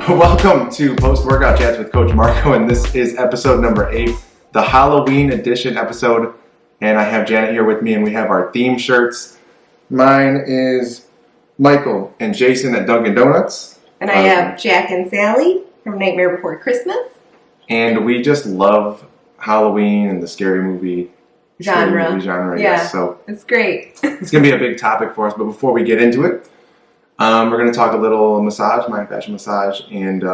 Welcome to Post-Workout Chats with Coach Marco, and this is episode number 8, the Halloween edition episode. And I have Janet here with me, and we have our theme shirts. Mine is Michael and Jason at Dunkin' Donuts. And I have Jack and Sally from Nightmare Before Christmas. And we just love Halloween and the scary movie genre. Yeah, yes. So it's great. It's going to be a big topic for us, but before we get into it, we're going to talk a little massage, Myofascial massage, and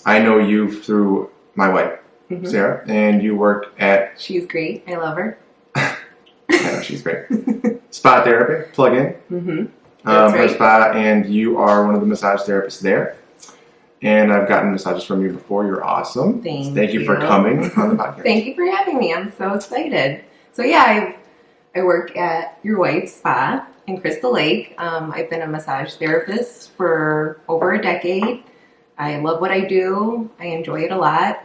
I know you through my wife, Sarah, and you work at... She's great. I love her. I know, she's great. Spa therapy, plug in. That's her right. spa, and you are one of the massage therapists there. And I've gotten massages from you before. You're awesome. Thank you for coming on the podcast. Thank you for having me. I'm so excited. So yeah, I work at your wife's spa in Crystal Lake. I've been a massage therapist for over a decade. I love what I do. I enjoy it a lot.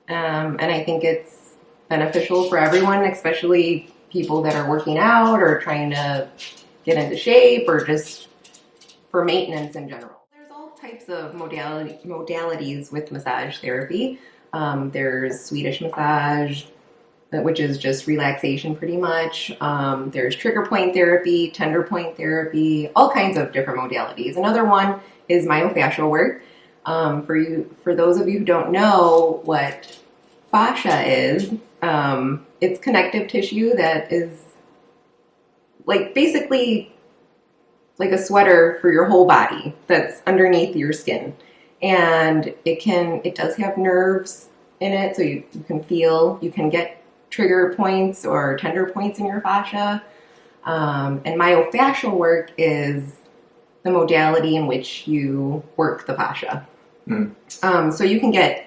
And I think it's beneficial for everyone, especially people that are working out or trying to get into shape or just for maintenance in general. There's all types of modalities with massage therapy. There's Swedish massage, which is just relaxation pretty much. There's trigger point therapy, tender point therapy, all kinds of different modalities. Another one is myofascial work. For those of you who don't know what fascia is, it's connective tissue that is basically like a sweater for your whole body that's underneath your skin. And it does have nerves in it, so you can get trigger points or tender points in your fascia. And myofascial work is the modality in which you work the fascia. So you can get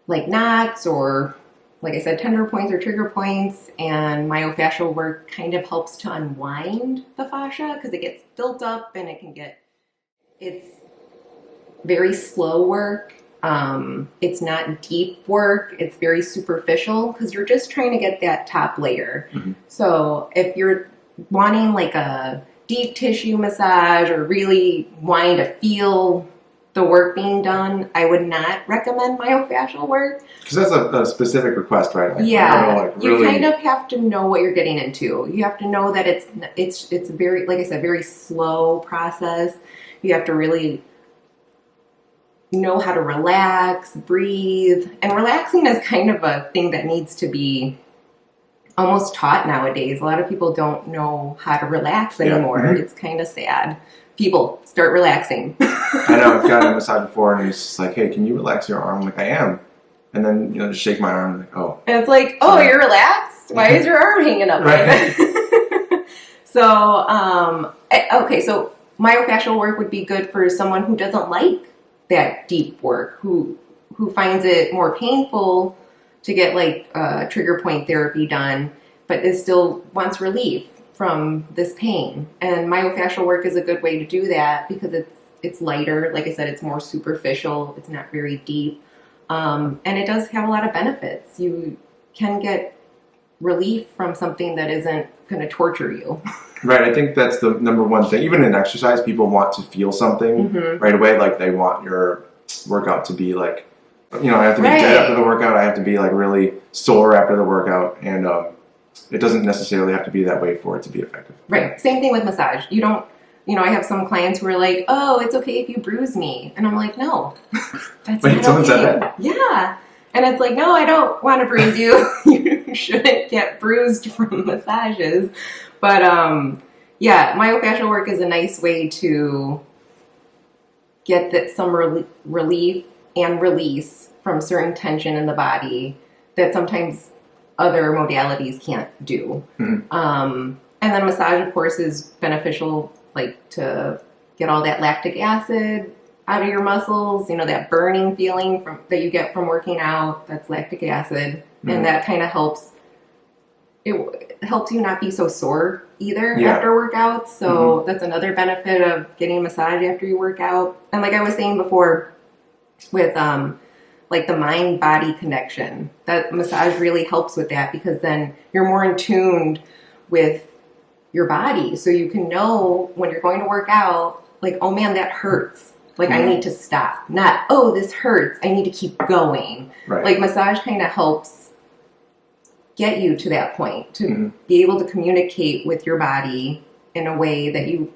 like knots or, like I said, tender points or trigger points, and myofascial work kind of helps to unwind the fascia because it gets built up and it's very slow work. It's not deep work. It's very superficial because you're just trying to get that top layer. So if you're wanting like a deep tissue massage or really wanting to feel the work being done, I would not recommend myofascial work. Because that's a specific request, right? You kind of have to know what you're getting into. You have to know that it's very, like I said, very slow process. You have to really know how to relax, breathe, and relaxing is kind of a thing that needs to be almost taught nowadays. A lot of people don't know how to relax anymore. It's kind of sad. People, start relaxing. I know, I've gotten a massage before, and it's just like, hey, can you relax your arm? I'm like, I am. And then, just shake my arm, like, oh. And it's like, oh, you're relaxed? Why is your arm hanging up like that? So, okay, so myofascial work would be good for someone who doesn't like that deep work, who finds it more painful to get like trigger point therapy done, but is still wants relief from this pain. And myofascial work is a good way to do that because it's lighter. Like I said, it's more superficial. It's not very deep. And it does have a lot of benefits. You can get relief from something that isn't going to torture you. Right, I think that's the number one thing. Even in exercise, people want to feel something right away. Like they want your workout to be like, I have to be dead after the workout. I have to be like really sore after the workout. And it doesn't necessarily have to be that way for it to be effective. Right. Same thing with massage. You don't, I have some clients who are like, oh, it's okay if you bruise me. And I'm like, no, that's Wait, not someone okay. said that? Yeah. And it's like, no, I don't want to bruise you. You shouldn't get bruised from massages. But myofascial work is a nice way to get some relief and release from certain tension in the body that sometimes other modalities can't do. And then massage, of course, is beneficial, like to get all that lactic acid out of your muscles, that burning feeling that you get from working out, that's lactic acid. And that kind of helps. It helps you not be so sore either after workouts. So that's another benefit of getting a massage after you work out. And like I was saying before, with like the mind-body connection, that massage really helps with that because then you're more in tune with your body. So you can know when you're going to work out, like, oh man, that hurts. Like, I need to stop. Not, oh, this hurts. I need to keep going. Right. Like, massage kind of helps get you to that point, to be able to communicate with your body in a way that you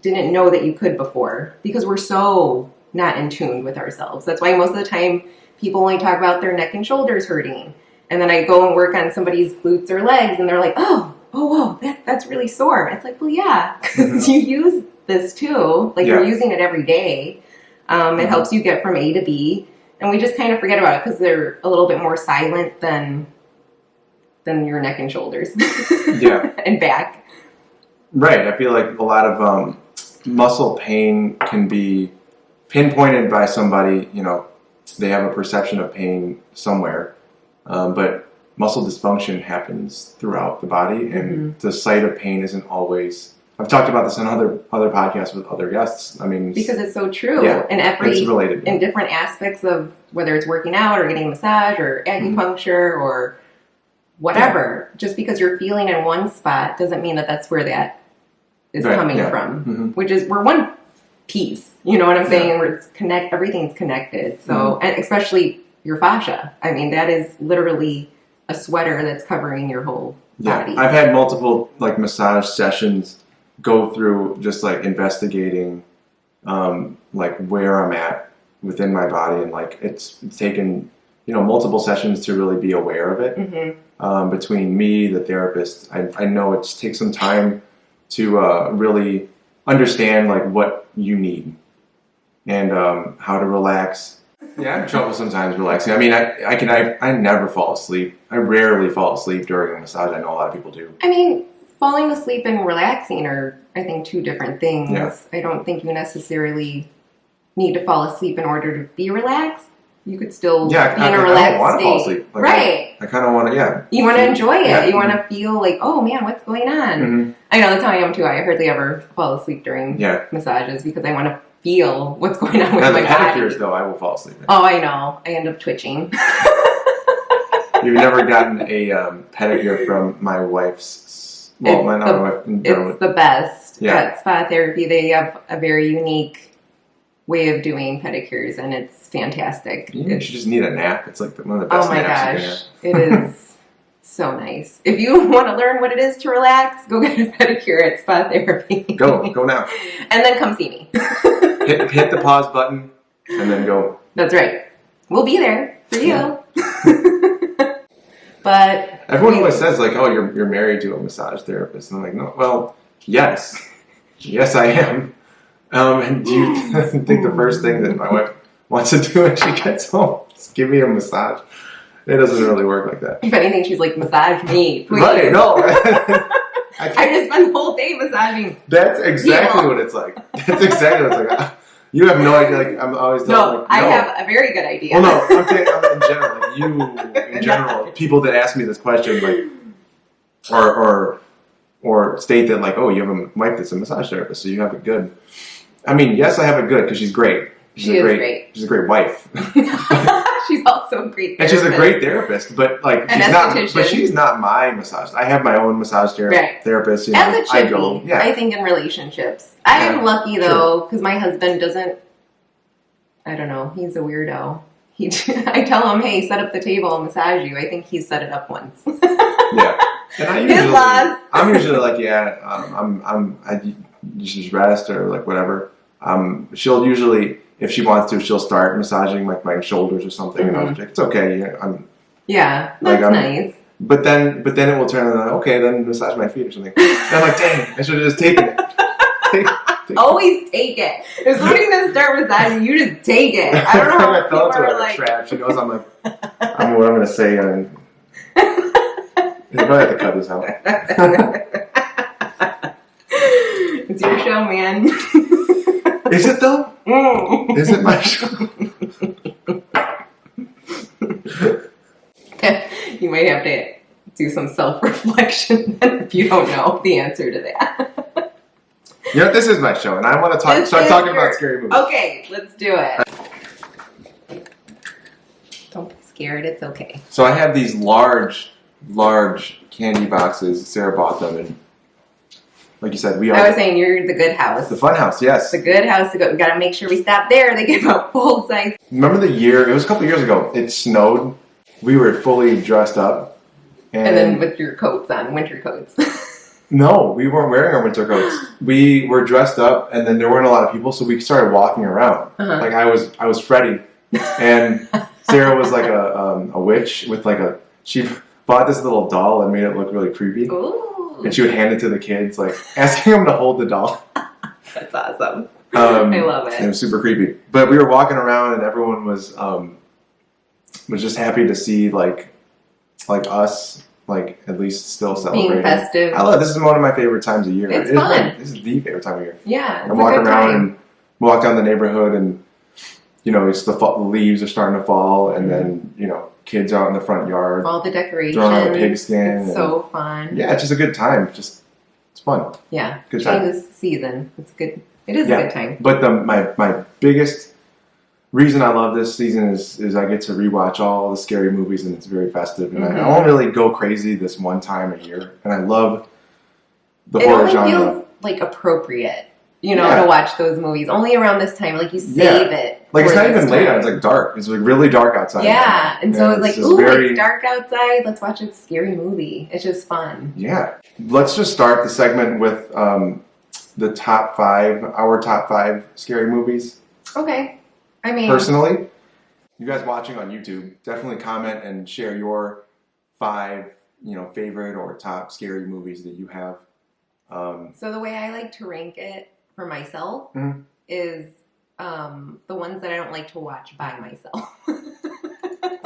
didn't know that you could before, because we're so not in tune with ourselves. That's why most of the time people only talk about their neck and shoulders hurting. And then I go and work on somebody's glutes or legs and they're like, oh, whoa, that's really sore. It's like, well, yeah, because you use this too. Like, you're using it every day. It helps you get from A to B. And we just kind of forget about it because they're a little bit more silent than your neck and shoulders. And back. Right. I feel like a lot of muscle pain can be pinpointed by somebody, you know, they have a perception of pain somewhere. But muscle dysfunction happens throughout the body, and the site of pain isn't always. I've talked about this in other podcasts with other guests. I mean, because it's so true. Yeah, and it's related. In different aspects of whether it's working out or getting a massage or acupuncture or whatever. Just because you're feeling in one spot doesn't mean that that's where that is coming from. Which is, we're one piece. You know what I'm saying? Where it's everything's connected. So, and especially your fascia. I mean, that is literally a sweater that's covering your whole body. I've had multiple like massage sessions go through just like investigating like where I'm at within my body, and like it's taken, you know, multiple sessions to really be aware of it. Between me, the therapist, I know it takes some time to really understand like what you need and how to relax. Yeah, I have trouble sometimes relaxing. I mean, I never fall asleep. I rarely fall asleep during a massage. I know a lot of people do. I mean, falling asleep and relaxing are, I think, two different things. Yeah. I don't think you necessarily need to fall asleep in order to be relaxed. You could still be in a relaxed I don't want to fall asleep. Like, right. I kind of want to, You want to enjoy it. You want to feel like, oh man, what's going on? I know, that's how I am too. I hardly ever fall asleep during massages because I want to feel what's going on with my body. Pedicures, though, I will fall asleep. Oh, I know. I end up twitching. You've never gotten a pedicure from my wife's... Well, it's the best at spa therapy. They have a very unique way of doing pedicures, and it's fantastic. You just need a nap. It's like one of the best naps you can have. It is so nice. If you want to learn what it is to relax, go get a pedicure at spa therapy. Go now. And then come see me. hit the pause button and then go. That's right. We'll be there for you. But everyone always says like, "Oh, you're married to a massage therapist," and I'm like, "No, well, yes, I am." And do you think the first thing that my wife wants to do when she gets home is give me a massage? It doesn't really work like that. If anything, she's like, "Massage me, please." Right? No. I just spend the whole day massaging. That's exactly what it's like. That's exactly what it's like. You have no idea. Like, I'm always telling. I have a very good idea. Well, no, I'm in general. Like, you, in general, people that ask me this question, like, or state that, like, oh, you have a wife that's a massage therapist, so you have it good. I mean, yes, I have it good because she's great. She's great. She's a great wife. She's also a great therapist. And she's a great therapist, but like she's not my massage. I have my own massage therapist. You know, as it should be. I think in relationships. I am lucky though, because my husband doesn't. I don't know. He's a weirdo. I tell him, "Hey, set up the table and massage you." I think he's set it up once. And I'm usually like, you should rest or like whatever. She'll usually, if she wants to, she'll start massaging like my shoulders or something, and I'm like, it's okay. That's nice. But then it will turn into, okay, then massage my feet or something. And I'm like, dang, I should have just taken it. Always take it. If somebody's gonna start massaging, you just take it. I don't know. I fell into a trap. She knows I'm like, I don't know what I'm gonna say. And you're gonna have to cut this out. It's your show, man. Is it though? Is it my show? You might have to do some self-reflection if you don't know the answer to that. You know, this is my show, and I want to start talking about scary movies. Okay, let's do it. Don't be scared. It's okay. So I have these large candy boxes. Sarah bought them, and like you said, I was saying you're the good house. The fun house, yes. The good house to go. We got to make sure we stop there. They give out full size. Remember the year? It was a couple years ago. It snowed. We were fully dressed up. And then with your coats on, winter coats. No, we weren't wearing our winter coats. We were dressed up, and then there weren't a lot of people, so we started walking around. Like I was Freddy, and Sarah was like a witch with like she bought this little doll and made it look really creepy. Ooh. And she would hand it to the kids, like asking them to hold the doll. That's awesome. I love it. It was super creepy. But we were walking around, and everyone was just happy to see like us. Like at least still celebrating. Being festive. I love this. Is one of my favorite times of year. It's fun. This is the favorite time of year. Yeah, I walk around and walk down the neighborhood, and it's the leaves are starting to fall, and then kids out in the front yard. All the decorations. Throwing out a pigskin. It's so fun. Yeah, it's just a good time. It's fun. Yeah, good time. Changes the season. It's good. It is a good time. But my biggest reason I love this season is I get to rewatch all the scary movies, and it's very festive. And I don't really go crazy this one time a year. And I love the horror genre. It only feels like appropriate, to watch those movies. Only around this time, like you save it. Like it's not even late out. It's like dark. It's like really dark outside. Yeah, and so it's like, it's dark outside. Let's watch a scary movie. It's just fun. Yeah. Let's just start the segment with our top 5 scary movies. Okay. I mean, personally, you guys watching on YouTube, definitely comment and share your 5, favorite or top scary movies that you have. So the way I like to rank it for myself is the ones that I don't like to watch by myself.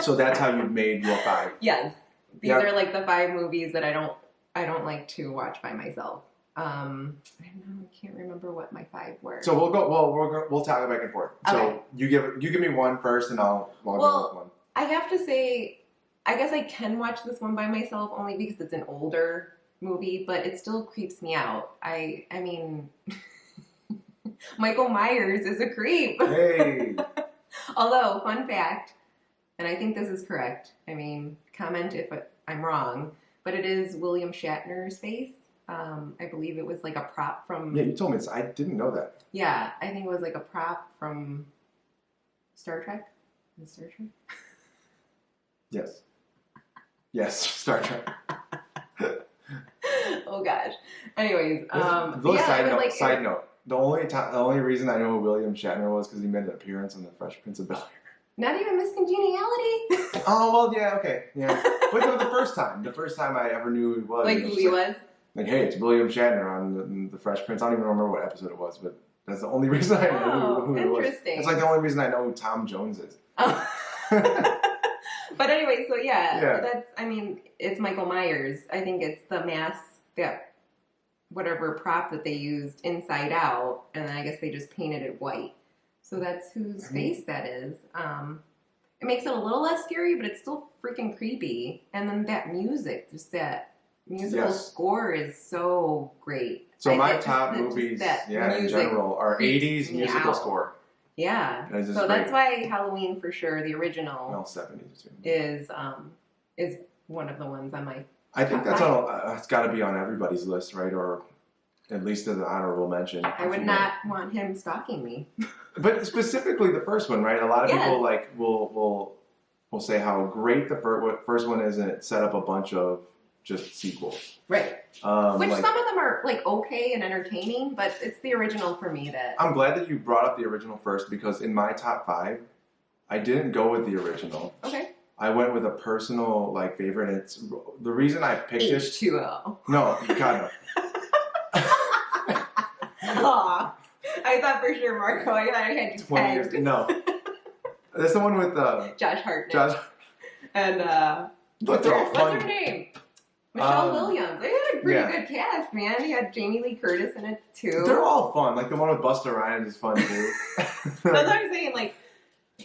So that's how you've made your 5. Yes, these are like the 5 movies that I don't like to watch by myself. I can't remember what my 5 were. So we'll go. Well, we'll talk back and forth. Okay. So you give me one first, and I'll go with one. I have to say, I guess I can watch this one by myself only because it's an older movie, but it still creeps me out. I mean, Michael Myers is a creep. Hey. Although, fun fact, and I think this is correct. I mean, comment if I'm wrong, but it is William Shatner's face. I believe it was like a prop from... Yeah, you told me this. I didn't know that. Yeah, I think it was like a prop from Star Trek. Is it Star Trek? Yes. Yes, Star Trek. Oh gosh. Anyways, side note. The only reason I know who William Shatner was because he made an appearance on The Fresh Prince of Bel-Air. Not even Miss Congeniality. Oh well, yeah, okay, yeah. But the first time I ever knew who he was. Like who he was. Like, hey, it's William Shatner on the Fresh Prince. I don't even remember what episode it was, but that's the only reason I know who he was. Interesting. It's like the only reason I know who Tom Jones is. Oh. But anyway, so it's Michael Myers. I think it's the mask that whatever prop that they used inside out, and then I guess they just painted it white. So that's whose face that is. It makes it a little less scary, but it's still freaking creepy. And then that music, just that musical score is so great. So my top movies, in general, are 80s musical score. Yeah. So that's why Halloween for sure, the original. Well, 70s too. Is one of the ones on my. I think that's it's got to be on everybody's list, right? Or at least as an honorable mention. I would not want him stalking me. But specifically the first one, right? A lot of people will say how great the first one is, and it set up a bunch of just sequels. Right. Which some of them are like okay and entertaining, but it's the original for me that... I'm glad that you brought up the original first, because in my top 5, I didn't go with the original. Okay. I went with a personal favorite, and it's the reason I picked it. H2O. No, God no. Aw. I thought for sure, Marco. I thought I had you 20 years. No. That's the one with Josh Hartnett. And what's her name? Michelle Williams. They had a pretty good cast, man. You had Jamie Lee Curtis in it too. They're all fun. Like the one with Busta Rhymes is fun too. That's what I'm saying. Like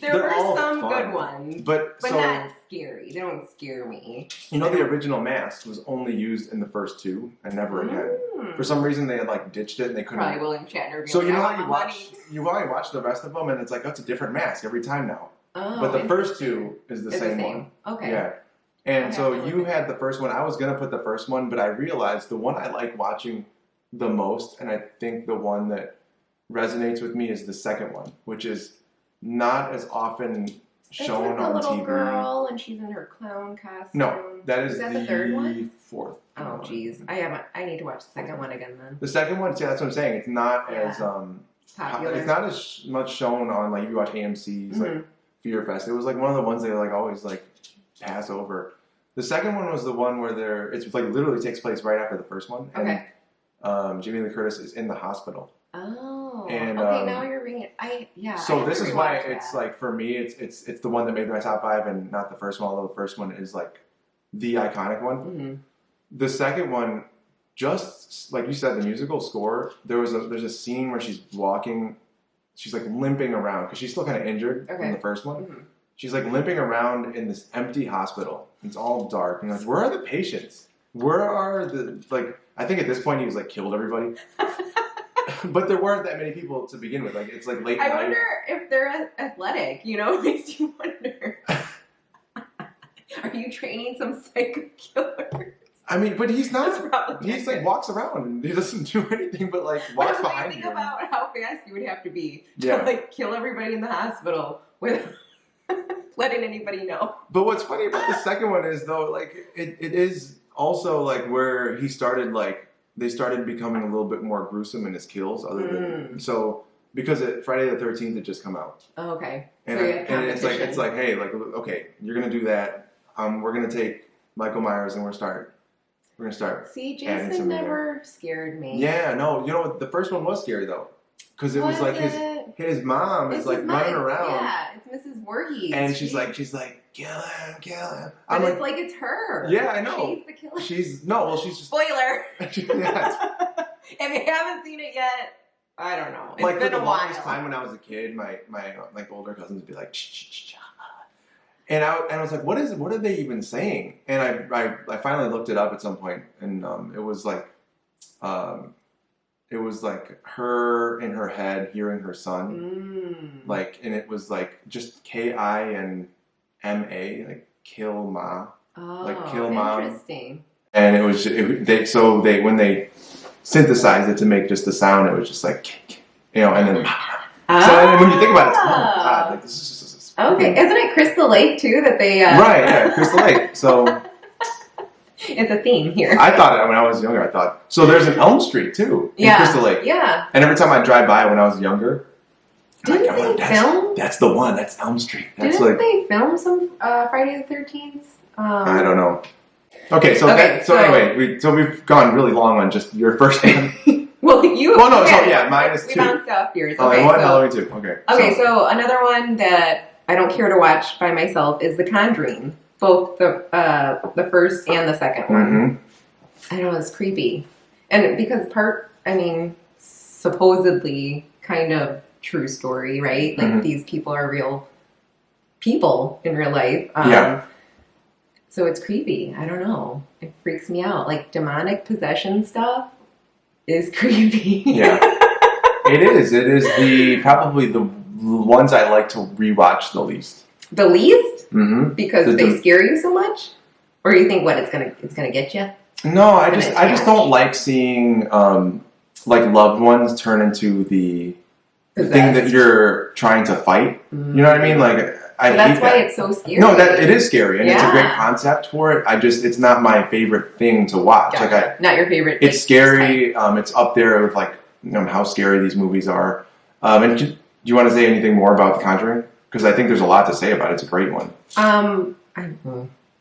there are some good ones, but not scary. They don't scare me. You know, the original mask was only used in the first 2 and never again. For some reason, they had ditched it and they couldn't. Probably William Shatner. So you know how you only watch the rest of them, and it's like, oh, it's a different mask every time now. Oh, but the first 2 is the same one. Okay. Yeah. And so you had the first one. I was going to put the first one, but I realized the one I like watching the most, and I think the one that resonates with me is the second one, which is not as often shown it's like on the little TV. girl and she's in her clown costume. No, that is that the third one? fourth. Oh, geez. I need to watch the second one again then. The second one, yeah, that's what I'm saying. It's not as Popular. it's not as much shown on like if you watch AMC's like Fear Fest. It was like one of the ones they like always like pass over. The second one was the one where it's like literally takes place right after the first one. Okay. And Jamie Lee Curtis is in the hospital. Oh. And, okay, now you're reading it. So this is why it's like for me, it's the one that made my top 5 and not the first one. Although the first one is like the iconic one. Mm-hmm. The second one, just like you said, the musical score. There's a scene where she's walking, she's like limping around because she's still kind of injured from the first one. Mm-hmm. She's like limping around in this empty hospital. It's all dark. And like, where are the patients? Where are the like? I think at this point he was like killed everybody. But there weren't that many people to begin with. Like it's like late night. I wonder if they're athletic. You know, it makes you wonder. Are you training some psycho killer? I mean, but he's not. He's like walks around and he doesn't do anything but like walks behind you. Think about how fast you would have to be to like kill everybody in the hospital without letting anybody know. But what's funny about the second one is though, like it is also like where he started like they started becoming a little bit more gruesome in his kills. Other than so because Friday the 13th had just come out. Oh, okay. And, so and it's like hey like okay you're gonna do that. We're gonna take Michael Myers and we're gonna start. See, Jason never scared me. Yeah, no, you know what? The first one was scary though, because it was like his mom is like running around. Yeah, it's Mrs. Voorhees. And she's like, kill him. But it's like it's her. Yeah, I know. She's the killer. She's spoiler. Yeah. If you haven't seen it yet, I don't know. It's like been for the a while. longest time when I was a kid, my like older cousins would be like, and I was like, what are they even saying? And I finally looked it up at some point, and it was like her in her head hearing her son, like, and it was like just KINMA, like kill ma, like kill mom. Interesting. And it was they when they synthesized it to make just the sound, it was just like and then so when you think about it, it's, oh god, like this is just. Okay, isn't it Crystal Lake too that they? Right, yeah, Crystal Lake. So it's a theme here. I thought when I was younger. I thought so. There's an Elm Street too in Crystal Lake. Yeah. And every time I drive by when I was younger, didn't they film? That's the one. That's Elm Street. That's didn't they film some Friday the 13th? I don't know. Okay, so anyway, we've gone really long on just your first one. Well, mine is 2. We bounced off yours. Okay, one, Halloween 2. Okay. Okay, so another one that I don't care to watch by myself is The Conjuring, both the first and the second one. Mm-hmm. I know, it's creepy. And because supposedly kind of true story, right? Like these people are real people in real life. So it's creepy. I don't know. It freaks me out. Like demonic possession stuff is creepy. Yeah. It is. It is probably the ones I like to rewatch the least. The least? Mm-hmm. Because they scare you so much? Or you think it's gonna get you? No, I just don't like seeing like loved ones turn into the thing that you're trying to fight. Mm-hmm. You know what I mean? Like that's why it's so scary. No, it is scary, and it's a great concept for it. it's not my favorite thing to watch. Gotcha. Like not your favorite. It's scary. It's up there with like how scary these movies are. And do you want to say anything more about The Conjuring? Because I think there's a lot to say about it. It's a great one. I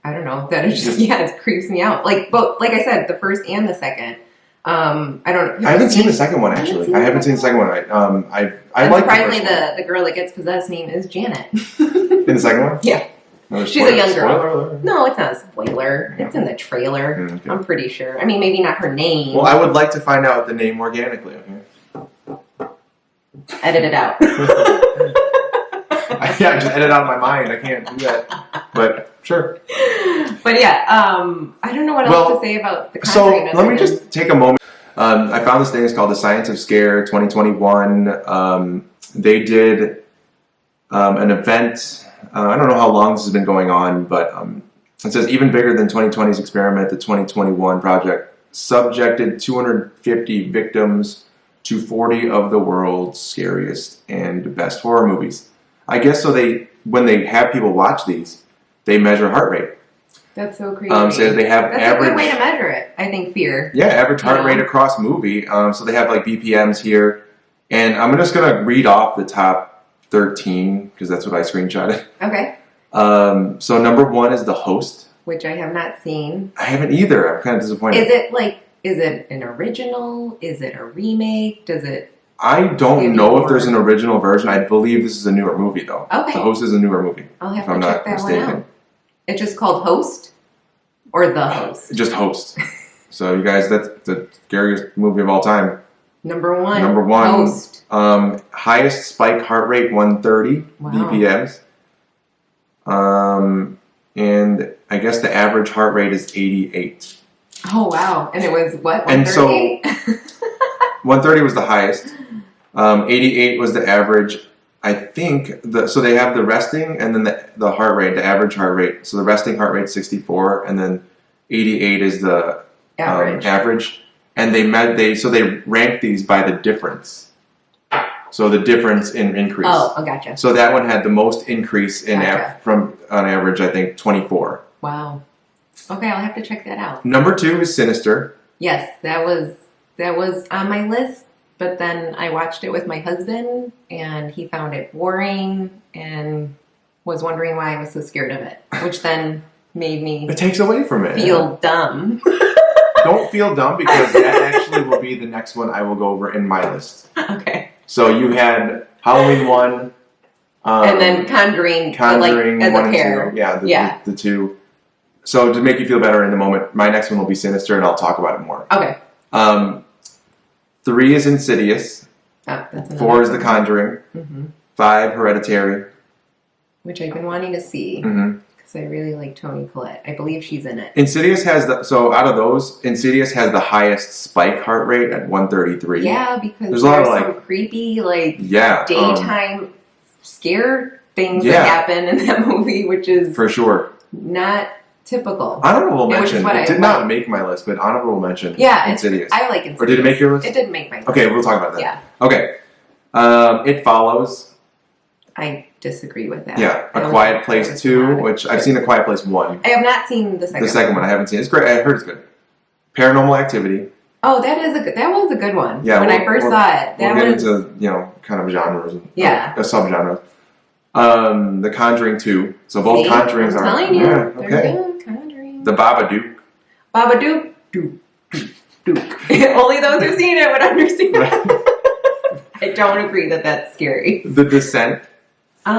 don't know. That is just it creeps me out. Like I said, the first and the second. I haven't seen the second one actually. I haven't seen the second one. I like surprisingly the girl that gets possessed name is Janet. In the second one? Yeah. No, she's a young girl. Alert. No, it's not a spoiler. Yeah. It's in the trailer. Okay. I'm pretty sure. I mean, maybe not her name. Well, I would like to find out the name organically. Okay. Edit it out. I just edit out of my mind. I can't do that. But sure. But yeah, I don't know what else to say about The Conjuring. So let me just take a moment. I found this thing. It's called The Science of Scare 2021. They did an event. I don't know how long this has been going on, but it says even bigger than 2020's experiment, the 2021 project subjected 250 victims to 40 of the world's scariest and best horror movies. I guess so. When they have people watch these, they measure heart rate. That's so crazy. So they have That's average. a good way to measure it. I think fear. Yeah, average heart rate across movie. So they have like BPMs here, and I'm just gonna read off the top 13 because that's what I screenshotted. Okay. So number 1 is The Host, which I have not seen. I haven't either. I'm kind of disappointed. Is it an original? Is it a remake? Does it? I don't know if there's an original version. I believe this is a newer movie though. Okay. The Host is a newer movie. I'll have to check that one out. It's just called Host, or The Host. Just Host. So you guys, that's the scariest movie of all time. Number 1. Host. Highest spike heart rate 130 BPMs. And I guess the average heart rate is 88. Oh wow! And it was what? 138? And so 130 was the highest. 88 was the average. I think so they have the resting and then the heart rate, the average heart rate. So the resting heart rate is 64, and then 88 is the average. And they rank these by the difference. So the difference in increase. Oh, gotcha. So that one had the most increase in from on average, I think 24. Wow. Okay, I'll have to check that out. Number 2 is Sinister. Yes, that was on my list, but then I watched it with my husband, and he found it boring and was wondering why I was so scared of it, which then made me it takes away from it. Feel dumb. Don't feel dumb because that actually will be the next one I will go over in my list. Okay. So you had Halloween 1, and then Conjuring as 1 a pair. and 2. Yeah, the 2. So to make you feel better in the moment, my next one will be Sinister, and I'll talk about it more. Okay. 3 is Insidious. That's 4 is The Conjuring. 5, Hereditary. Which I've been wanting to see because I really like Toni Collette. I believe she's in it. Insidious out of those, Insidious has the highest spike heart rate at 133. Yeah, because there's a lot of some creepy daytime scare things that happen in that movie, which is for sure not typical. Honorable mention. It did not make my list, but honorable mention. Yeah, Insidious. I like Insidious. Or did it make your list? It didn't make my list. Okay, we'll talk about that. Yeah. Okay. It Follows. I disagree with that. Yeah, A Quiet Place 2, which I've seen A Quiet Place 1. I have not seen the second one. The second one I haven't seen. It's great. I heard it's good. Paranormal Activity. Oh, that was a good one. Yeah, when I first saw it. We'll get into, kind of genres. Subgenres. The Conjuring 2. So both Conjurings are. I'm telling you. Yeah, okay. Good. Conjuring. The Babadook. Babadook. Duke. Only those who've seen it would understand. I don't agree that that's scary. The Descent. Is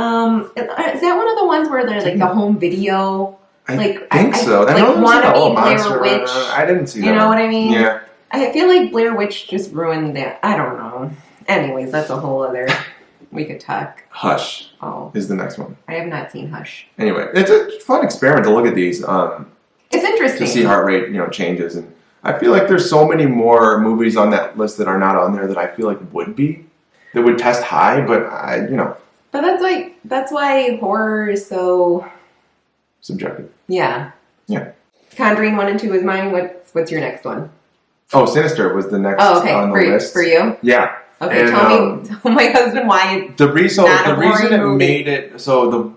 that one of the ones where they're like the home video? I think so. Like wannabe Blair Witch. I didn't see that. You know what I mean? Yeah. I feel like Blair Witch just ruined that. I don't know. Anyways, that's a whole other. We could talk. Hush. Oh. Is the next one. I have not seen Hush. Anyway, it's a fun experiment to look at these. It's interesting to see heart rate, changes, and I feel like there's so many more movies on that list that are not on there that I feel like that would test high, but But that's why horror is so subjective. Yeah. Yeah. Conjuring 1 and 2 is mine. What's your next one? Oh, Sinister was the next on the list. For you? Yeah. Okay, and, tell my husband why it's the reason it made it so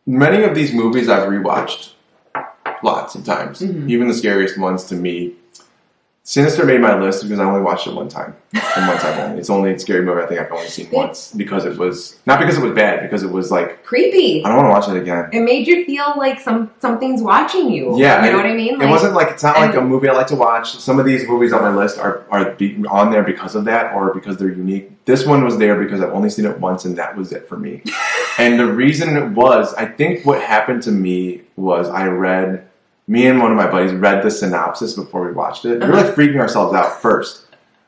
many of these movies I've rewatched lots of times, even the scariest ones to me. Sinister made my list because I only watched it one time, and one time only. It's only a scary movie I think I've only seen once because it was not because it was bad, because it was like creepy. I don't want to watch it again. It made you feel like something's watching you. Yeah, you know what I mean. It wasn't like it's not like a movie I like to watch. Some of these movies on my list are on there because of that or because they're unique. This one was there because I've only seen it once, and that was it for me. And the reason it was, I think, what happened to me was me and one of my buddies read the synopsis before we watched it. We were like freaking ourselves out first.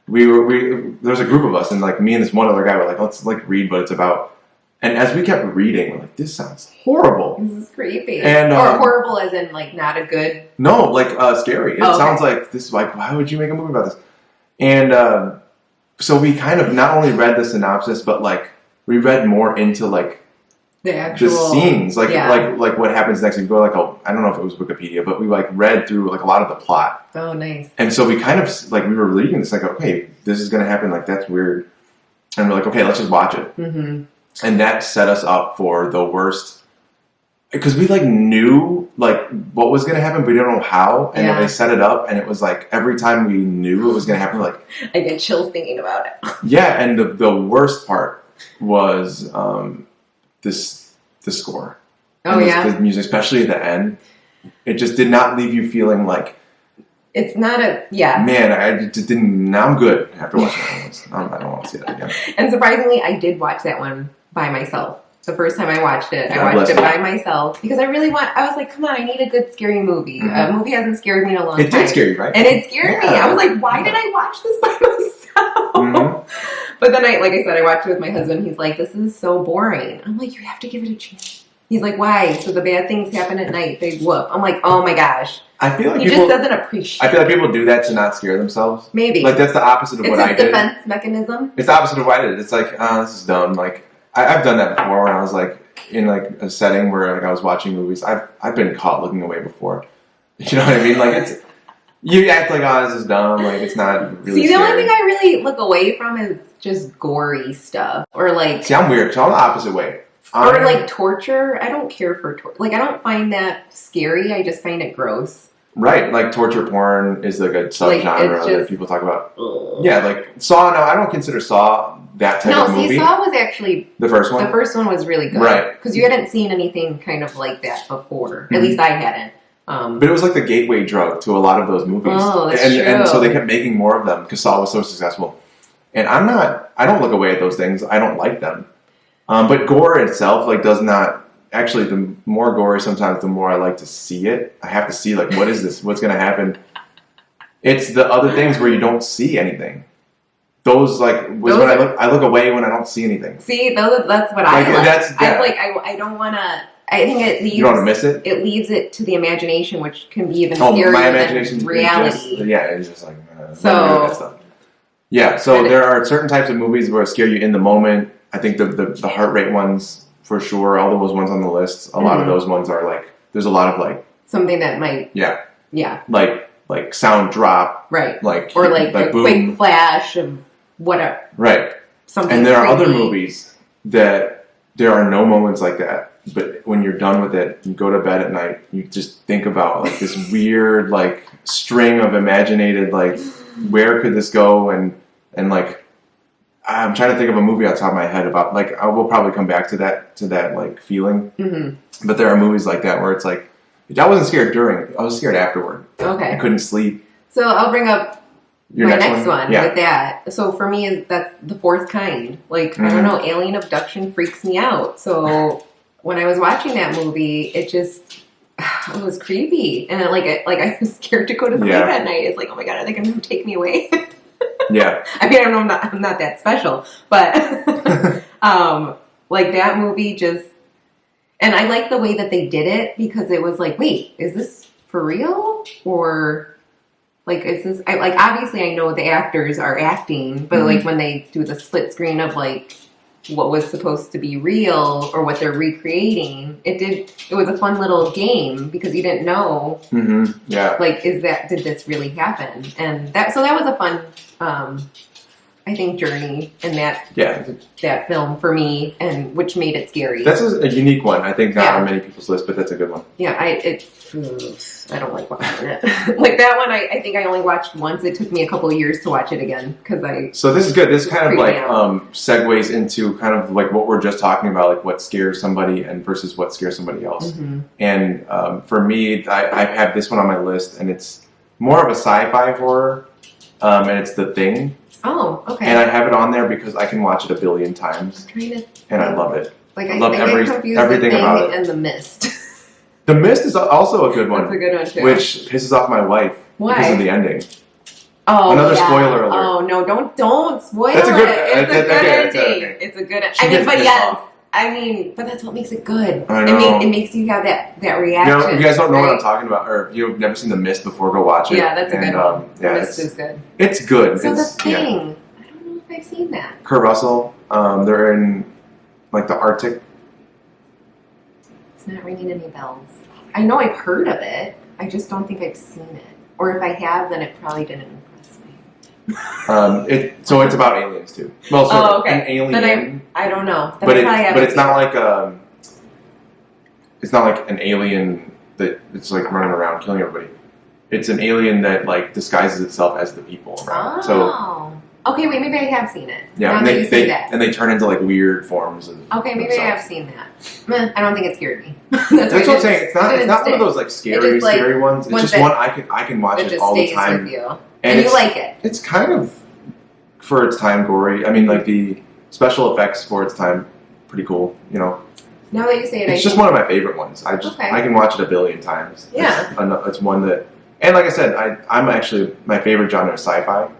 There was a group of us, and like me and this one other guy were like, let's like read what it's about. And as we kept reading, we're like, this sounds horrible. This is creepy. And, or horrible as in like not a good. No, like scary. It sounds like this. Like, why would you make a movie about this? And so we kind of not only read the synopsis, but like we read more into like the actual scenes, like what happens next. You go like I don't know if it was Wikipedia, but we like read through like a lot of the plot. Oh, nice. And so we kind of like we were reading this like, okay, this is gonna happen. Like that's weird. And we're like, okay, let's just watch it. Mm-hmm. And that set us up for the worst. Because we like knew like what was gonna happen, but we didn't know how. And then they set it up, and it was like every time we knew it was gonna happen, like I get chills thinking about it. Yeah, and the worst part was the score. Oh the music, especially at the end, it just did not leave you feeling like it's not a Man, I just didn't. Now I'm good after watching that one. I don't want to see that again. And surprisingly, I did watch that one by myself. The first time I watched it, God I watched it bless by myself because I was like, come on, I need a good scary movie. Mm-hmm. A movie hasn't scared me in a long time. It did scare you, right? And it scared me. I was like, why did I watch this by myself? Mm-hmm. But then like I said, I watched it with my husband. He's like, this is so boring. I'm like, you have to give it a chance. He's like, why? So the bad things happen at night. They whoop. I'm like, oh my gosh. I feel like he just doesn't appreciate. I feel like people do that to not scare themselves. Maybe. Like that's the opposite of what I did. It's a defense mechanism. It's the opposite of what I did. It's like, this is dumb. Like I've done that before when I was like in like a setting where like I was watching movies. I've been caught looking away before. You know what I mean? Like it's you act like, this is dumb. Like it's not really. See, the scary. only thing I really look away from is just gory stuff or like. See, I'm weird. So I'm the opposite way. Or like torture. I don't care for torture. Like I don't find that scary. I just find it gross. Right, like torture porn is like a subgenre that people talk about. Ugh. Yeah, like Saw. No, I don't consider Saw that type of movie. No, Saw was actually the first one. The first one was really good, right? Because you hadn't seen anything kind of like that before. Mm-hmm. At least I hadn't. But it was like the gateway drug to a lot of those movies. Oh, that's true. And so they kept making more of them because Saw was so successful. And I don't look away at those things. I don't like them. But gore itself, like, does not. Actually, the more gory sometimes, the more I like to see it. I have to see, like, what is this? What's going to happen? It's the other things where you don't see anything. Those, like, when I look away when I don't see anything. See, that's what I like. I don't want to. I think it leaves. You don't want to miss it. It leaves it to the imagination, which can be even scarier my imagination than reality. It's just like that stuff. Yeah, so there are certain types of movies where it scare you in the moment. I think the heart rate ones. For sure, all those ones on the list, a lot of those ones are like, there's a lot of like... Something that might... Yeah. Yeah. Like sound drop. Right. Or like a boom. Quick flash of whatever. Right. Something and there are creepy. other movies that there are no moments like that. But when you're done with it, you go to bed at night, you just think about like this weird like string of imaginated like, where could this go? And like... I'm trying to think of a movie on top of my head about like I will probably come back to that like feeling. Mm-hmm. But there are movies like that where it's like I wasn't scared during, I was scared afterward. Okay. I couldn't sleep. So I'll bring up your next one with that. So for me, that's The Fourth Kind. Like I don't know, alien abduction freaks me out. So when I was watching that movie, it was creepy, and I was scared to go to sleep at night. It's like, oh my god, are they going to take me away? Yeah. I mean, I'm not that special, but like that movie just, and I like the way that they did it because it was like, wait, is this for real? Or like, is this, obviously I know the actors are acting, but like when they do the split screen of like what was supposed to be real or what they're recreating, it was a fun little game because you didn't know, like, did this really happen? And that was a fun, I think, journey in that film for me, and which made it scary. That's a unique one. I think not on many people's list, but that's a good one. Yeah, I don't like watching it. Like that one, I think I only watched once. It took me a couple of years to watch it again because So this is good. This kind of like segues into kind of like what we're just talking about, like what scares somebody and versus what scares somebody else. Mm-hmm. And for me, I have this one on my list, and it's more of a sci-fi horror, and it's The Thing. Oh, okay. And I have it on there because I can watch it a billion times, and I love it. Like I love everything The Thing about it. And The Mist. The Mist is also a good one. That's a good one too. Which pisses off my wife because of the ending. Oh, another spoiler alert. Oh no! Don't spoil That's a good, it. It's a good ending. Okay. It's a good. But that's what makes it good. I know. It makes you have that reaction. If you guys don't know what I'm talking about, or if you've never seen The Mist before, go watch it. Yeah, that's a good one. The Mist is good. It's good. So The Thing. I don't know if I've seen that. Kurt Russell. They're in like the Arctic. It's not ringing any bells. I know I've heard of it. I just don't think I've seen it. Or if I have, then it probably didn't impress me. So it's about aliens too. Well, so an alien. Then I don't know. Then But it's not like it's not like an alien that it's like running around killing everybody. It's an alien that like disguises itself as the people around. Oh. So okay, wait, maybe I have seen it. yeah, now and that you say that. and they turn into like weird forms of Okay, maybe I have seen that. Meh, I don't think it scared me. That's what I'm saying. It's not one of those like scary ones. It's just one I can watch it all the time. With you. And you like it. It's kind of for its time gory. I mean, like the special effects for its time, pretty cool. You know. Now that you say it, it's just one of my favorite ones. I can watch it a billion times. Yeah. It's one that, and like I said, I'm actually my favorite genre is sci-fi.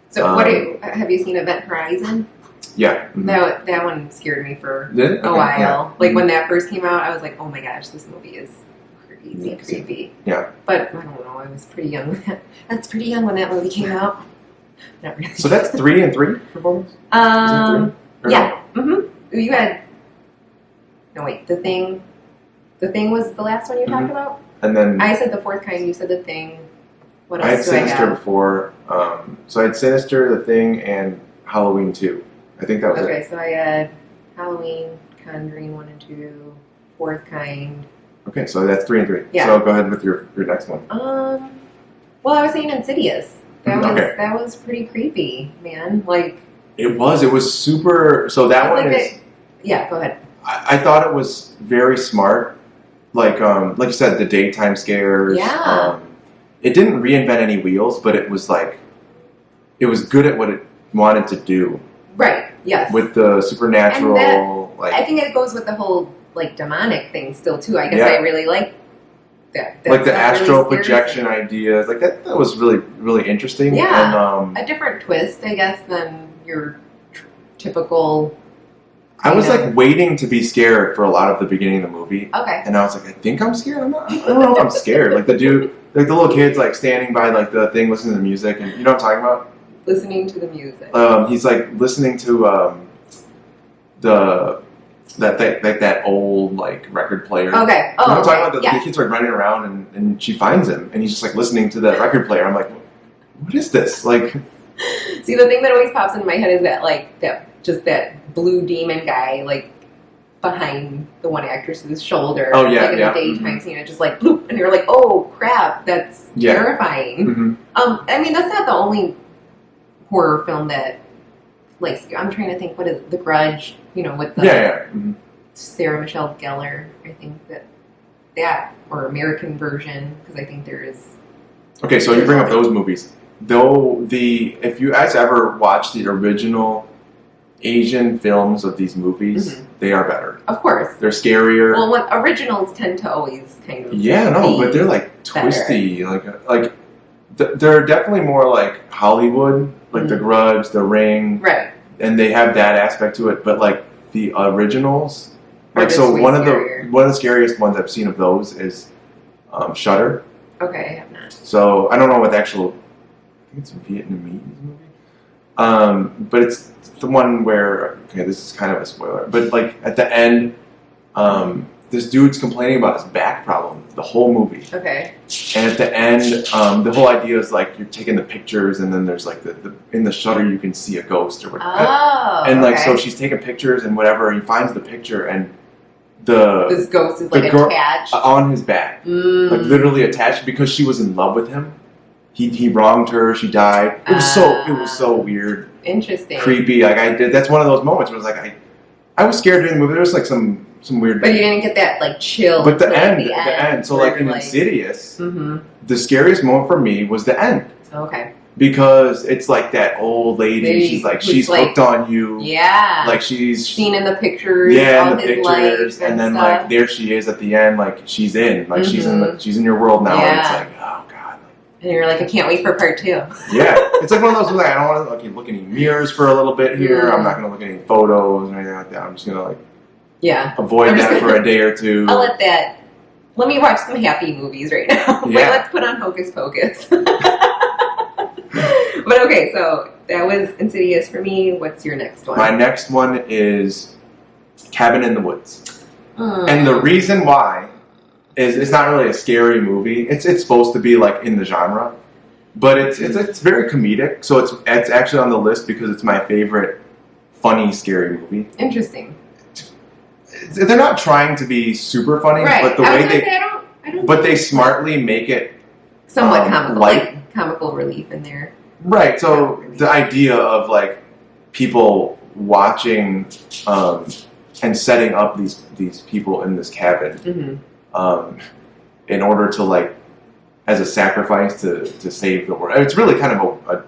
So have you seen Event Horizon? Yeah. Mm-hmm. That one scared me for a while. Yeah. Like when that first came out, I was like, oh my gosh, this movie is crazy creepy. Yeah. But I don't know, I was pretty young. That's pretty young when that movie came out. Not really. So that's 3 and 3 for bonus? Yeah. Mm-hmm. You had. No wait, The Thing. The Thing was the last one you talked about. And then I said The Fourth Kind. You said The Thing. What else I had do I Sinister have? before. So I had Sinister, The Thing, and Halloween 2. I think that was it. Okay, so I had Halloween, Conjuring 1 and 2, Fourth Kind. Okay, so that's 3 and 3. Yeah. So go ahead with your next one. Well, I was saying Insidious. Okay. That was pretty creepy, man. Like it was super. So that one is. Yeah, go ahead. I thought it was very smart. Like you said, the daytime scares. Yeah. It didn't reinvent any wheels, but it was like, it was good at what it wanted to do. Right. Yes. With the supernatural, I think it goes with the whole like demonic thing still too. I guess I really like that. Like the astral projection ideas, like that was really really interesting. Yeah. And, a different twist, I guess, than your typical. I was like waiting to be scared for a lot of the beginning of the movie. Okay. And I was like, I think I'm scared. I don't know if I'm scared. Like the dude, like the little kid's like standing by like the thing listening to the music, and you know what I'm talking about? Listening to the music. He's like listening to that old like record player. Okay. Oh, you know what I'm talking about? The kids are running around and she finds him and he's just like listening to the record player. I'm like, what is this? Like, see, the thing that always pops into my head is that like that blue demon guy like behind the one actress's shoulder. Oh yeah, like in the daytime scene, it just like bloop, and you're like, oh crap, that's terrifying. Mm-hmm. I mean, that's not the only horror film that like I'm trying to think. What is The Grudge? You know, with the Sarah Michelle Gellar. I think that or American version, because I think there is. Okay, so you bring up those movies. Though if you guys ever watch the original Asian films of these movies, they are better. Of course. They're scarier. Well, what originals tend to always kind of but they're like twisty. Like they're definitely more like Hollywood, like The Grudge, The Ring. Right. And they have that aspect to it, but like the originals, like so one of the scariest ones I've seen of those is Shudder. Okay, I have not. So I don't know what the actual, I think it's a Vietnamese movie. But it's the one where, okay, this is kind of a spoiler, but like at the end, this dude's complaining about his back problem the whole movie. Okay. And at the end, the whole idea is like you're taking the pictures, and then there's like the in the shutter you can see a ghost or whatever. Oh. And like so she's taking pictures and whatever. And he finds the picture and this ghost is like attached on his back, like literally attached because she was in love with him. He wronged her. She died. It was so weird. Interesting. Creepy. Like that's one of those moments where it was like I was scared during the movie. There was like some weird. But you didn't get that like chill. But the end. So like in Insidious, the scariest moment for me was the end. Okay. Because it's like that old lady. She's hooked on you. Yeah. Like she's seen in the pictures. Yeah, in the pictures, and then like there she is at the end. Like she's in. Like she's in your world now. Yeah. And it's like, oh god. And you're like, I can't wait for part 2. Yeah, it's like one of those things. Like, I don't want to look in any mirrors for a little bit here. I'm not going to look at any photos or anything like that. I'm just going to like avoid that for a day or two. Let me watch some happy movies right now. Yeah. Let's put on Hocus Pocus. But okay, so that was Insidious for me. What's your next one? My next one is Cabin in the Woods. And the reason why is it's not really a scary movie. It's supposed to be like in the genre, but it's very comedic. So it's actually on the list because it's my favorite funny scary movie. Interesting. They're not trying to be super funny, right. but the way they I don't but they smartly make it somewhat comical, light. like comical relief in there. Right. So the idea of like people watching and setting up these people in this cabin in order to like as a sacrifice to save the world. It's really kind of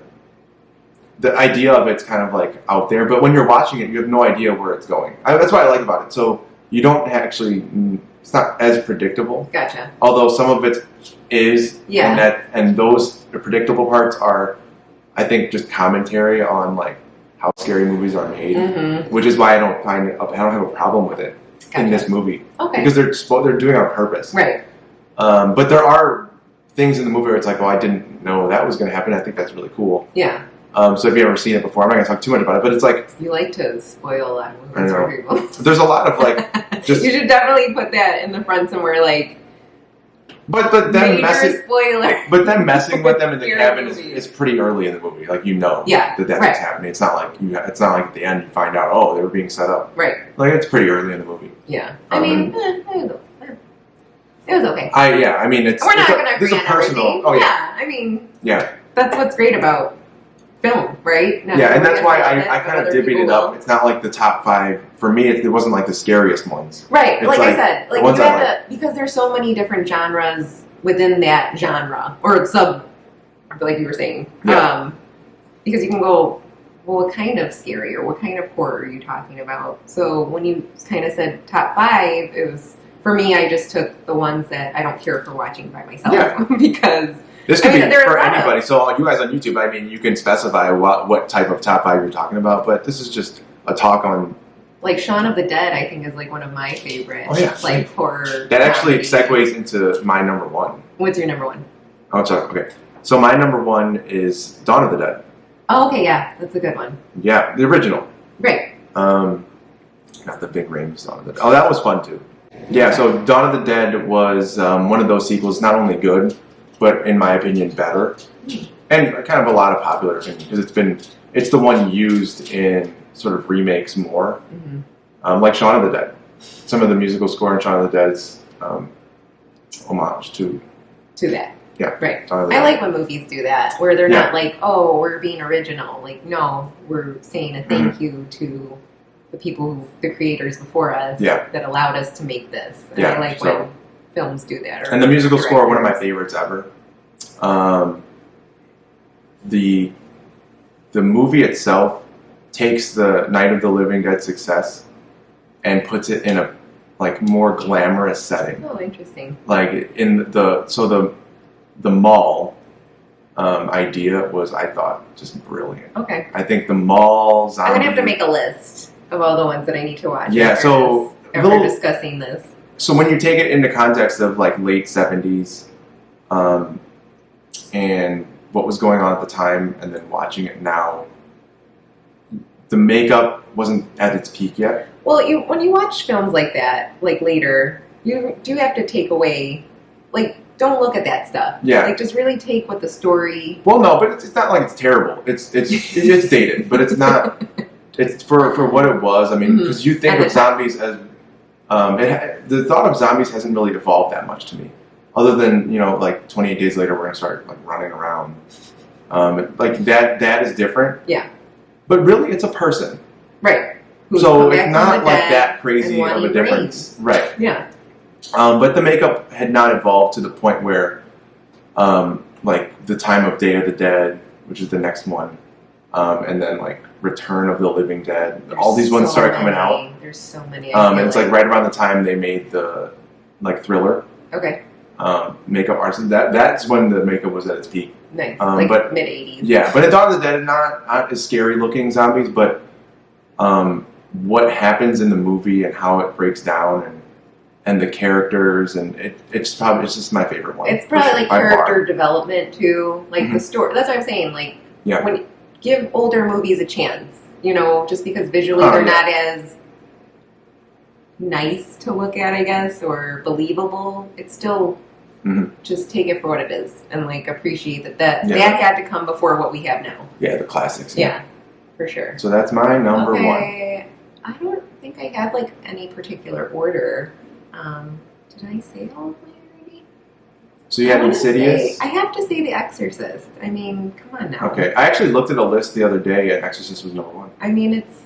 the idea of it's kind of like out there, but when you're watching it, you have no idea where it's going. That's what I like about it. So you don't actually, it's not as predictable. Gotcha. Although some of it is, and those predictable parts are, I think, just commentary on like how scary movies are made, which is why I don't have a problem with it in this movie. Okay. Because they're doing it on purpose. Right. But there are things in the movie where it's like, oh, I didn't know that was going to happen. I think that's really cool. Yeah. So if you've ever seen it before, I'm not going to talk too much about it, but it's like... You like to spoil a lot of movies for people. There's a lot of like... You should definitely put that in the front somewhere, like... But then spoiler. But then messing with them in the cabin is pretty early in the movie. Like that's what's happening. It's not like it's not like at the end you find out, oh, they were being set up. Right. Like it's pretty early in the movie. Yeah. I mean, it was okay. I mean, it's... We're not going to agree on personal, everything. Oh, yeah. I mean... Yeah. That's what's great about film, right? And that's why I kind of divvied it up. It's not like the top 5. For me, it wasn't like the scariest ones. Right. Like I said, like you have to... Because there's so many different genres within that genre. Or sub... Like you were saying. Yeah. Because you can go... Well, what kind of scary or what kind of horror are you talking about? So when you kind of said top 5, it was... For me, I just took the ones that I don't care for watching by myself. Yeah. Because... This could be for anybody. So you guys on YouTube, I mean, you can specify what type of top 5 you're talking about, but this is just a talk on... Like Shaun of the Dead, I think, is like one of my favorite horror... That actually segues into my number 1. What's your number 1? Oh, sorry. Okay. So my number 1 is Dawn of the Dead. Oh, okay, yeah. That's a good one. Yeah, the original. Right. Not the big Raimi's Dawn of the Dead. Oh, that was fun, too. Yeah, so Dawn of the Dead was one of those sequels, not only good, but in my opinion, better. And kind of a lot of popular opinion, because it's the one used in sort of remakes more. Like Shaun of the Dead. Some of the musical score in Shaun of the Dead's homage to that. Yeah. Right. I like when movies do that, where they're not like, oh, we're being original. Like, no, we're saying a thank you to the people, the creators before us that allowed us to make this. And I like when films do that. And the musical score, one of my favorites ever. The movie itself takes the Night of the Living Dead success and puts it in a like more glamorous setting. Oh, interesting. Like in the mall idea was, I thought, just brilliant. Okay. I think the mall zombie... I'm gonna have to make a list of all the ones that I need to watch. Yeah, after discussing this. So when you take it into context of like late 70s, and what was going on at the time, and then watching it now, the makeup wasn't at its peak yet. Well, when you watch films like that, like later, you do have to take away, like, don't look at that stuff. Yeah. Like, just really take what the story... Well, no, but it's not like it's terrible. It's dated, but it's not... It's for what it was. I mean, because you think of zombies as... the thought of zombies hasn't really evolved that much to me. Other than, like 28 days later, we're going to start like running around. Like that is different. Yeah. But really, it's a person. Right. So it's not like that crazy of a difference. Right. Yeah. But the makeup had not evolved to the point where, like the time of Day of the Dead, which is the next one, and then like Return of the Living Dead. All these ones started coming out. There's so many. And it's like right around the time they made the like Thriller. Okay. Makeup artists. That's when the makeup was at its peak. Nice. Like mid 80s. Yeah, but in Dawn of the Dead, not as scary looking zombies, but what happens in the movie and how it breaks down and the characters, and it's just my favorite one. It's probably like character development too, like the story. That's what I'm saying. Like when you give older movies a chance, just because visually they're not as nice to look at, I guess, or believable. It's still just take it for what it is and like appreciate that had to come before what we have now. Yeah, the classics. Yeah, for sure. So that's my number one. I don't think I had like any particular order. Did I say all of mine already? So you had Insidious? I have to say The Exorcist. I mean, come on now. Okay. I actually looked at a list the other day and Exorcist was number one. I mean, it's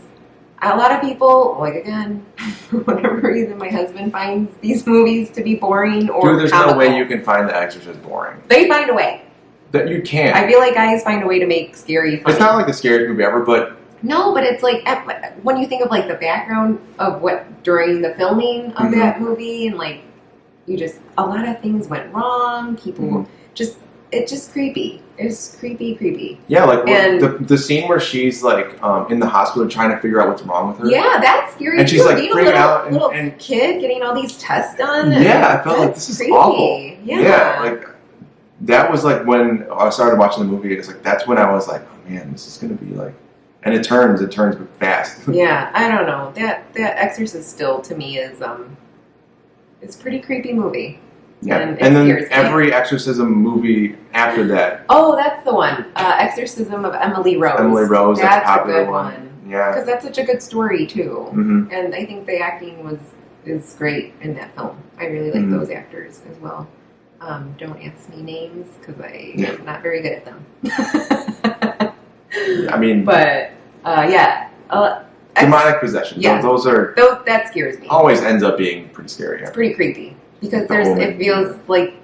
a lot of people, like, again, for whatever reason, my husband finds these movies to be boring or Dude, there's comical. no way you can find The Exorcist boring. They find a way. That you can't. I feel like guys find a way to make scary funny. It's not like the scariest movie ever, but... No, but it's like, when you think of, like, the background of what, during the filming of that movie, and, like, a lot of things went wrong, people it's just creepy. It's creepy. Yeah, like the scene where she's like in the hospital trying to figure out what's wrong with her. Yeah, that's scary. And she's like freaking out. Little kid getting all these tests done. Yeah, I felt like this is creepy. awful. Yeah, like that was like when I started watching the movie. It's like that's when I was like, oh man, this is gonna be like, and it turns fast. Yeah, I don't know. That Exorcist still to me is it's a pretty creepy movie. Yeah, and then every exorcism movie after that. Oh, that's the one. Exorcism of Emily Rose. Emily Rose, that's a popular good one. Yeah, because that's such a good story too, mm-hmm. and I think the acting is great in that film. I really like those actors as well. Don't ask me names because I'm not very good at them. I mean, but demonic possession. Yeah, those that scares me. Always ends up being pretty scary. It's pretty creepy. Because it feels like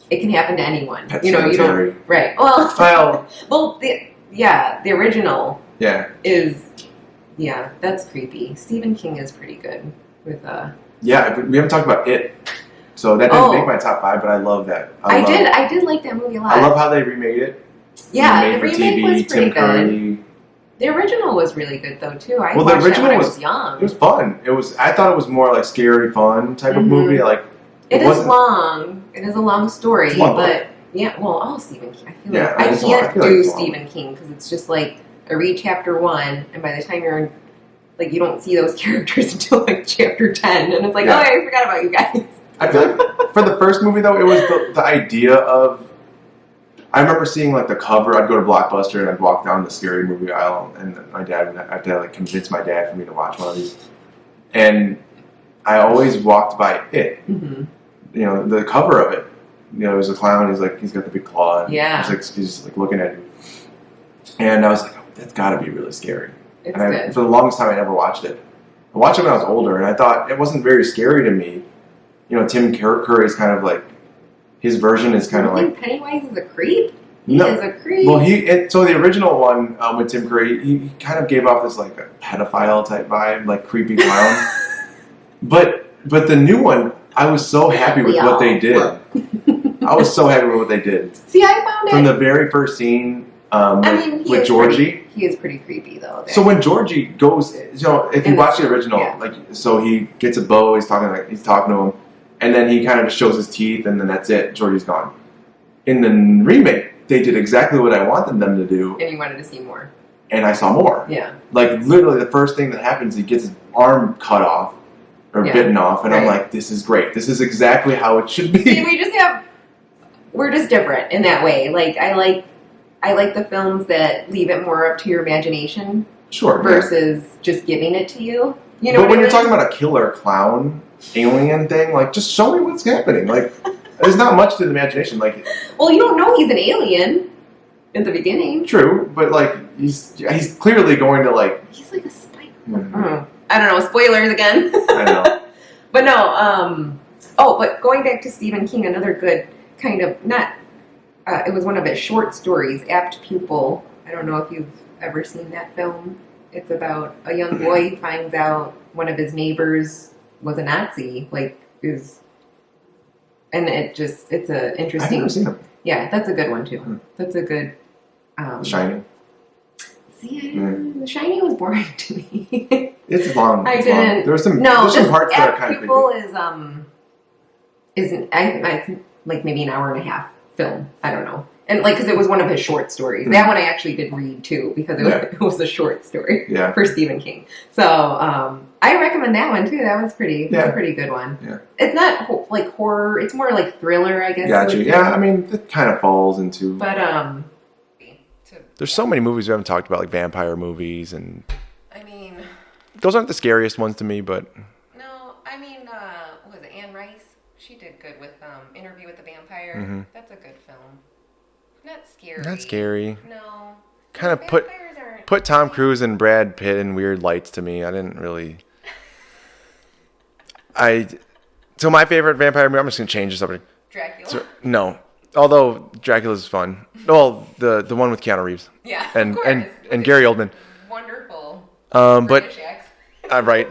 it can happen to anyone. Pet you Cemetery. don't right. Well, the original is that's creepy. Stephen King is pretty good with Yeah, we haven't talked about It. So that didn't make my top 5, but I love that. I did like that movie a lot. I love how they remade it. Yeah, the remake was pretty good. The original was really good though too. I the watched original that when I was young. It was fun. I thought it was more like scary fun type of movie. Like it is long. It is a long story, but all Stephen King. I feel like I can't do Stephen King because it's just like I read chapter 1, and by the time you're in, like you don't see those characters until like chapter 10, and it's like I forgot about you guys. I feel like for the first movie though, it was the idea of. I remember seeing like the cover. I'd go to Blockbuster and I'd walk down the scary movie aisle, and I had to like convince my dad for me to watch one of these. And I always walked by It. Mm-hmm. You know, the cover of it. You know, there's a clown. He's got the big claw. And he's just like looking at you. And I was like, oh, that's got to be really scary. For the longest time, I never watched it. I watched it when I was older, and I thought it wasn't very scary to me. You know, Tim Curry's kind of like. His version is kind of like Pennywise is a creep. He is a creep. Well, so the original one with Tim Curry, he kind of gave off this like a pedophile type vibe, like creepy clown. but the new one, I was so happy with what they did. I was so happy with what they did. See, I found from the very first scene with Georgie. He is pretty creepy though. So when Georgie goes, if you watch the original, so he gets a bow, he's talking to him. And then he kind of just shows his teeth, and then that's it. Georgie's gone. In the remake, they did exactly what I wanted them to do. And you wanted to see more. And I saw more. Yeah. Like, literally, the first thing that happens, he gets his arm cut off, or bitten off, and I'm like, this is great. This is exactly how it should be. See, we're just different in that way. Like, I like the films that leave it more up to your imagination. Sure. Versus just giving it to you. You know but when you're talking about a killer clown... alien thing, like just show me what's happening. Like there's not much to the imagination. Like, well, you don't know he's an alien at the beginning. True, but like he's clearly going to like he's like a spider. Mm-hmm. I don't know. Spoilers again. I know. But no. But going back to Stephen King, another good kind of not. It was one of his short stories, Apt Pupil. I don't know if you've ever seen that film. It's about a young boy who finds out one of his neighbors was a Nazi, and it's an interesting. I've never seen him. Yeah, that's a good one too. That's a good. The Shining. See, The Shining was boring to me. It's long. I didn't. Long. There's some parts that are kind of People is like maybe an hour and a half film. I don't know. And because it was one of his short stories. That one I actually did read too because it was a short story for Stephen King. So I recommend in that one too. That was a pretty good one. Yeah. It's not like horror. It's more like thriller, I guess. Gotcha. Yeah, I mean, it kind of falls into. But there's so many movies we haven't talked about, like vampire movies, and. I mean. Those aren't the scariest ones to me, but. No, I mean, what was it, Anne Rice? She did good with Interview with the Vampire. Mm-hmm. That's a good film. Not scary. Not scary. No. Kind of put Tom Cruise and Brad Pitt in weird lights to me. I didn't really. So my favorite vampire movie. I'm just gonna change the subject. Dracula. So, no, although Dracula's fun. Well, the one with Keanu Reeves. Yeah. And of course. and Gary Oldman. Wonderful. But. Right.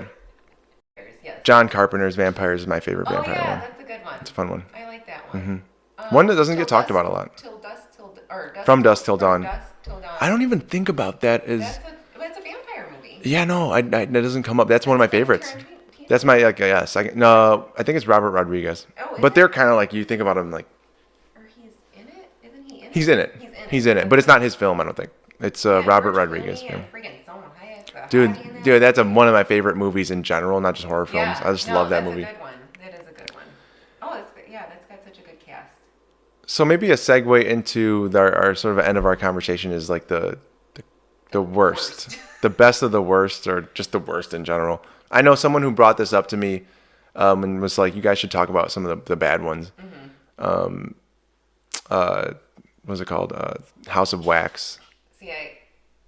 Yes. John Carpenter's Vampires is my favorite vampire one. Oh yeah, that's a good one. It's a fun one. I like that one. Mm-hmm. One that doesn't get talked about a lot. From Dusk Till Dawn. I don't even think about that as. That's a vampire movie. Yeah, no, that doesn't come up. That's one of my favorites. That's my second. No, I think it's Robert Rodriguez. Oh, but they're kind of like you think about him like. Or he's in it? Isn't he in it? He's in it. He's in it, but it's not his film. I don't think it's Robert Rodriguez film. Dude, that's one of my favorite movies in general, not just horror films. I just love that movie. That's a good one. That is a good one. Oh, that's got such a good cast. So maybe a segue into our sort of end of our conversation is like the worst, the best of the worst, or just the worst in general. I know someone who brought this up to me, and was like, "You guys should talk about some of the bad ones." Mm-hmm. What was it called? House of Wax. See, I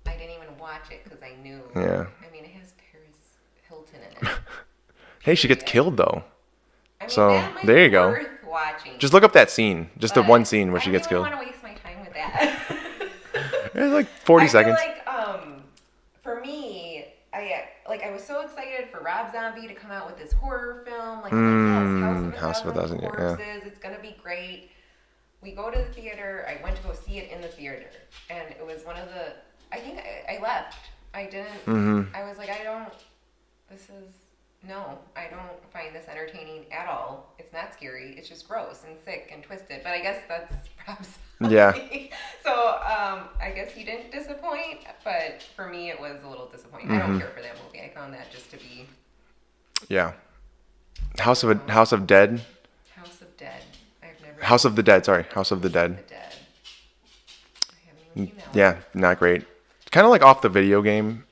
didn't even watch it because I knew. Yeah. I mean, it has Paris Hilton in it. Hey, she gets killed though. I mean, so that might there you be go. Worth watching. Just look up that scene. Just the one scene where she gets killed. I don't want to waste my time with that. It's like 40 seconds. I feel like, for me, I was so excited for Rob Zombie to come out with this horror film. Like, House of a Thousand Corpses. Yeah. It's gonna be great. We go to the theater. I went to go see it in the theater, and it was one of the. I think I left. I didn't. Mm-hmm. I was like, I don't find this entertaining at all. It's not scary. It's just gross and sick and twisted. But I guess that's Rob Zombie. Yeah. So I guess he didn't disappoint, but for me it was a little disappointing. I don't care for that movie. I found that just to be. Yeah. House of Dead. House of Dead. I've never. House of the Dead. Sorry, House of the Dead. I haven't even seen that one. Yeah, not great. Kind of like off the video game,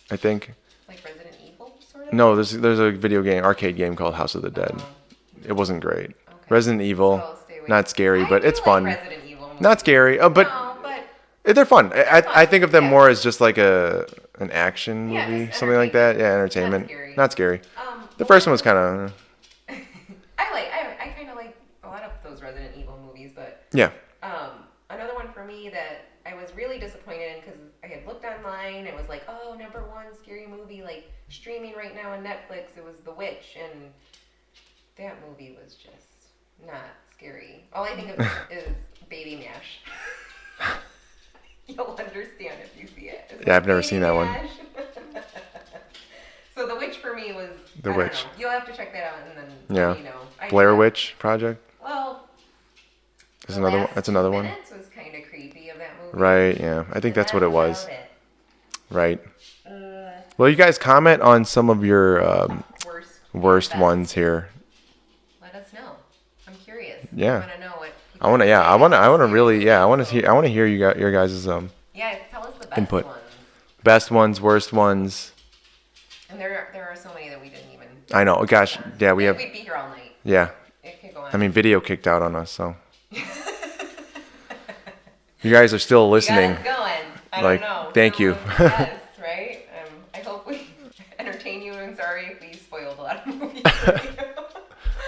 I think. Like Resident Evil, sort of. No, there's a video game, arcade game called House of the Dead. It wasn't great. Okay. Resident Evil, not scary, but it's fun. Resident Evil movies. Not scary, but they're fun. I think of them more as just like an action movie, something like that. Yeah, entertainment. Not scary. The first one was kind of. I kind of like a lot of those Resident Evil movies, but yeah. Another one for me that I was really disappointed in because I had looked online and was like, oh, #1 scary movie like streaming right now on Netflix. It was The Witch, and that movie was just not scary. All I think of is Baby Mash. You'll understand if you see it. Yeah, I've never seen that one. So The Witch for me was The Witch. You'll have to check that out and then let me know. Blair Witch Project. Well, that's another one. Minutes was kind of creepy of that movie. Right. Yeah, I think that's what it was. Right. Well, you guys comment on some of your worst ones here. Let us know. I'm curious. Yeah. I want to know what. I want to hear your guys' Yeah, tell us the best input. ones. Best ones, worst ones. And there are so many that we didn't even. I know. Gosh, yeah, we'd be here all night. Yeah. It could go on. I mean, video kicked out on us, so. You guys are still listening. You got us going. I don't know. Thank you. Yes, right? I hope we entertain you. I'm sorry if we spoiled a lot of movies for you.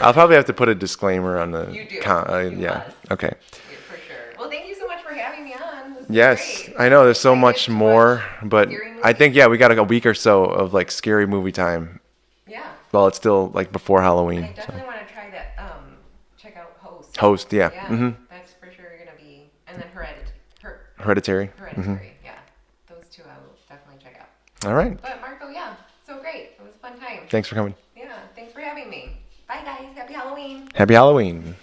I'll probably have to put a disclaimer on the. You do. Yeah. Must. Okay. Yeah, for sure. Well, thank you so much for having me on. Yes, great. I know there's so much more, but I think we got a week or so of like scary movie time. Yeah. Well, it's still like before Halloween. I definitely want to try that. Check out Host, yeah. Yeah, mm-hmm. That's for sure gonna be, and then Hereditary. Mm-hmm. Yeah. Those two I will definitely check out. All right. But Marco, yeah, so great. It was a fun time. Thanks for coming. Yeah, thanks for having me. Bye guys. Happy Halloween. Happy Halloween.